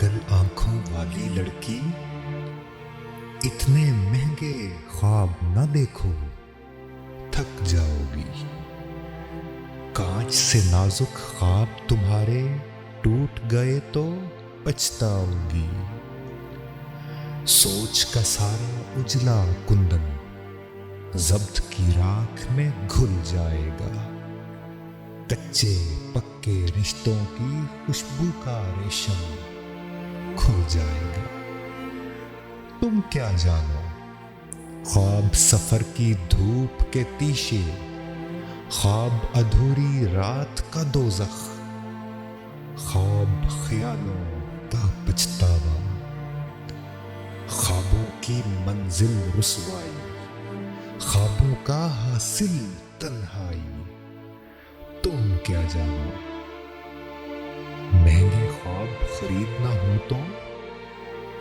पागल आंखों वाली लड़की, इतने महंगे ख्वाब न देखो, थक जाओगी। कांच से नाजुक ख्वाब तुम्हारे टूट गए तो पछताओगी। सोच का सारा उजला कुंदन जब्त की राख में घुल जाएगा। कच्चे पक्के रिश्तों की खुशबू का रेशम खुल जाएगा। तुम क्या जानो, ख्वाब सफर की धूप के तीशे, ख्वाब अधूरी रात का दोज़ख, ख्वाब ख्यालों का पछतावा, ख्वाबों की मंजिल रुसवाई, ख्वाबों का हासिल तन्हाई। तुम क्या जानो, महंगे ख्वाब खरीदना हो तो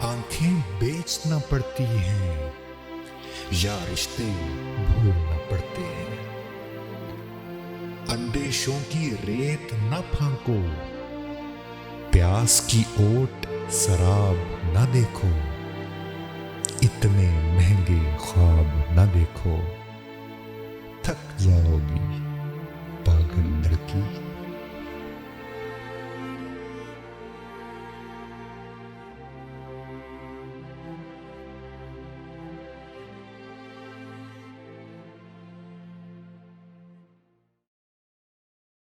आंखें बेचना पड़ती हैं या रिश्ते भूलना पड़ते हैं। अंदेशों की रेत न फांको, प्यास की ओट शराब न देखो, इतने महंगे ख्वाब न देखो, थक जाओ।